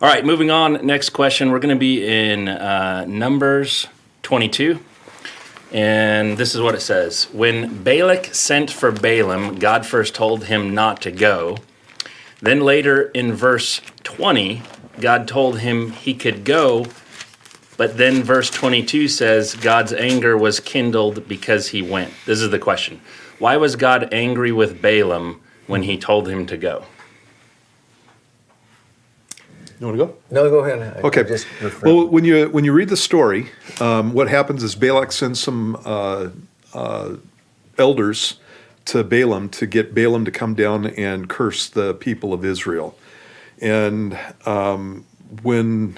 All right, moving on. Next question. We're going to be in Numbers 22. And this is what it says. When Balak sent for Balaam, God first told him not to go. Then later in verse 20, God told him he could go. But then verse 22 says God's anger was kindled because he went. This is the question. Why was God angry with Balaam when he told him to go? You want to go? No, go ahead. Okay. Well, when you read the story, what happens is Balak sends some elders to Balaam to get Balaam to come down and curse the people of Israel. And when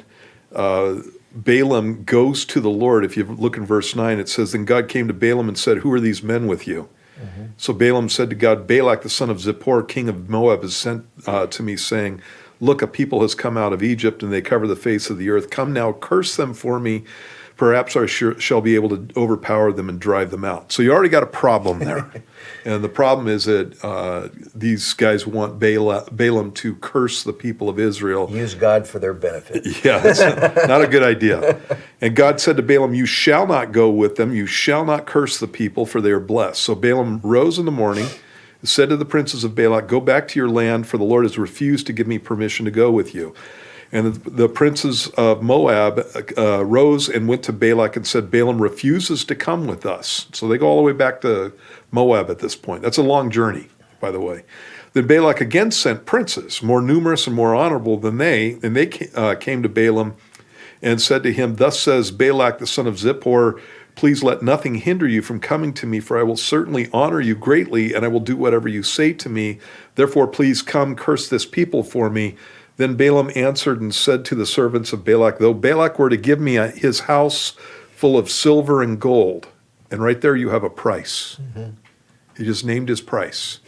Balaam goes to the Lord, if you look in verse 9, it says, Then God came to Balaam and said, Who are these men with you? Mm-hmm. So Balaam said to God, Balak, the son of Zippor, king of Moab, has sent to me, saying, Look, a people has come out of Egypt, and they cover the face of the earth. Come now, curse them for me. Perhaps I shall be able to overpower them and drive them out. So you already got a problem there. And the problem is that these guys want Balaam to curse the people of Israel. Use God for their benefit. Yeah, that's not a good idea. And God said to Balaam, You shall not go with them. You shall not curse the people, for they are blessed. So Balaam rose in the morning, said to the princes of Balak, Go back to your land, for the Lord has refused to give me permission to go with you. And the princes of Moab rose and went to Balak and said, Balaam refuses to come with us. So they go all the way back to Moab at this point. That's a long journey, by the way. Then Balak again sent princes, more numerous and more honorable than they, and they came to Balaam and said to him, Thus says Balak the son of Zippor, Please let nothing hinder you from coming to me, for I will certainly honor you greatly, and I will do whatever you say to me. Therefore, please come, curse this people for me. Then Balaam answered and said to the servants of Balak, Though Balak were to give me his house full of silver and gold, and right there you have a price. Mm-hmm. He just named his price.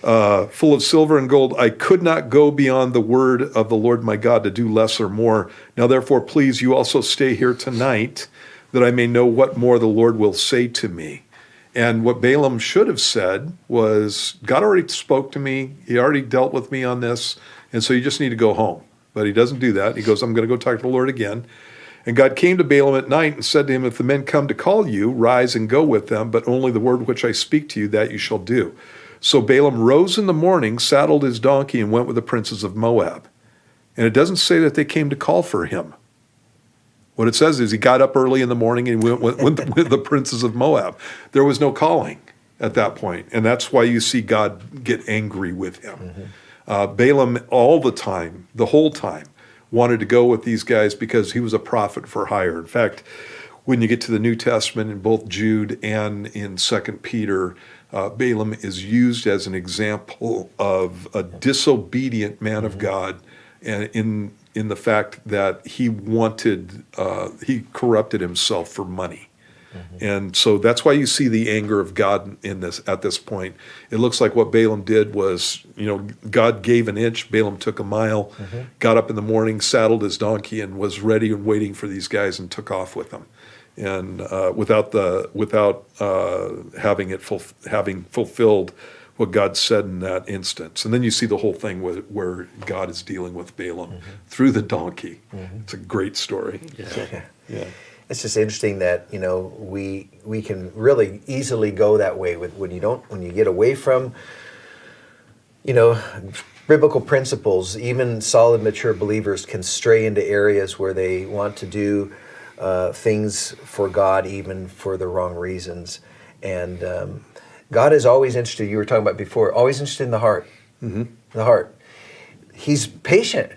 Full of silver and gold, I could not go beyond the word of the Lord my God to do less or more. Now therefore, please, you also stay here tonight, that I may know what more the Lord will say to me. And what Balaam should have said was, God already spoke to me. He already dealt with me on this. And so you just need to go home. But he doesn't do that. He goes, I'm going to go talk to the Lord again. And God came to Balaam at night and said to him, If the men come to call you, rise and go with them, but only the word which I speak to you, that you shall do. So Balaam rose in the morning, saddled his donkey, and went with the princes of Moab. And it doesn't say that they came to call for him. What it says is he got up early in the morning and went with the princes of Moab. There was no calling at that point, and that's why you see God get angry with him. Mm-hmm. Balaam all the time, the whole time, wanted to go with these guys because he was a prophet for hire. In fact, when you get to the New Testament in both Jude and in 2 Peter, Balaam is used as an example of a disobedient man of God, and in the fact that he corrupted himself for money. Mm-hmm. And so that's why you see the anger of God at this point. It looks like what Balaam did was, God gave an inch, Balaam took a mile, mm-hmm. got up in the morning, saddled his donkey, and was ready and waiting for these guys and took off with them. And without having fulfilled what God said in that instance. And then you see the whole thing where God is dealing with Balaam mm-hmm. through the donkey. Mm-hmm. It's a great story. Yeah. It's just interesting that, we can really easily go that way when you get away from, biblical principles. Even solid, mature believers can stray into areas where they want to do things for God, even for the wrong reasons. And God is always interested, you were talking about before, always interested in the heart. Mm-hmm. The heart. He's patient.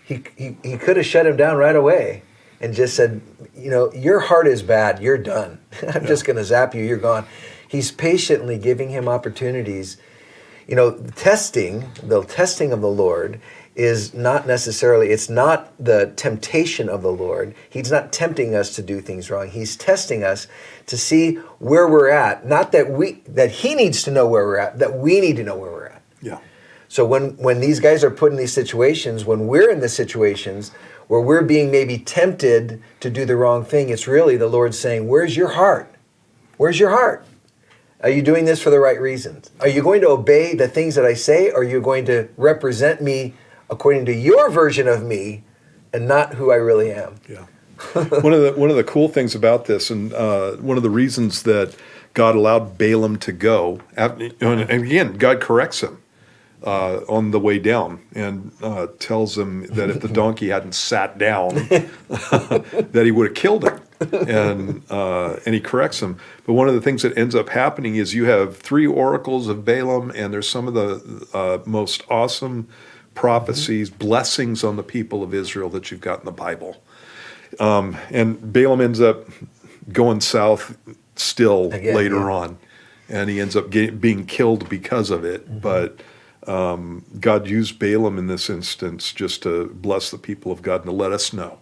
He could have shut him down right away and just said, your heart is bad, you're done. I'm just going to zap you, you're gone. He's patiently giving him opportunities. The testing of the Lord is not necessarily, it's not the temptation of the Lord. He's not tempting us to do things wrong. He's testing us to see where we're at. Not that he needs to know where we're at, that we need to know where we're at. Yeah. So when these guys are put in these situations, when we're in the situations where we're being maybe tempted to do the wrong thing, it's really the Lord saying, where's your heart? Where's your heart? Are you doing this for the right reasons? Are you going to obey the things that I say, or are you going to represent me according to your version of me and not who I really am. Yeah. One of the cool things about this, and one of the reasons that God allowed Balaam to go, and again, God corrects him on the way down and tells him that if the donkey hadn't sat down, that he would have killed him. And he corrects him. But one of the things that ends up happening is you have 3 oracles of Balaam, and there's some of the most awesome prophecies, blessings on the people of Israel that you've got in the Bible. And Balaam ends up going south still Again, later on, and he ends up being killed because of it. But God used Balaam in this instance just to bless the people of God and to let us know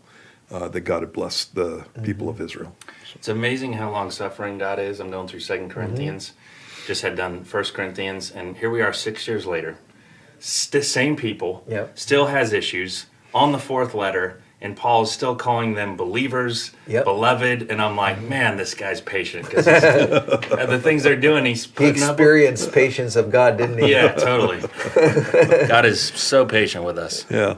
that God had blessed the people of Israel. It's amazing how long-suffering God is. I'm going through 2 Corinthians. Just had done 1 Corinthians, and here we are 6 years later. Same people, Yep. still has issues, on the 4th letter, and Paul's still calling them believers, Yep. beloved, and I'm like, man, this guy's patient, because the things they're doing, he's He putting up. experienced patience of God, didn't he? Yeah, totally. God is so patient with us. Yeah.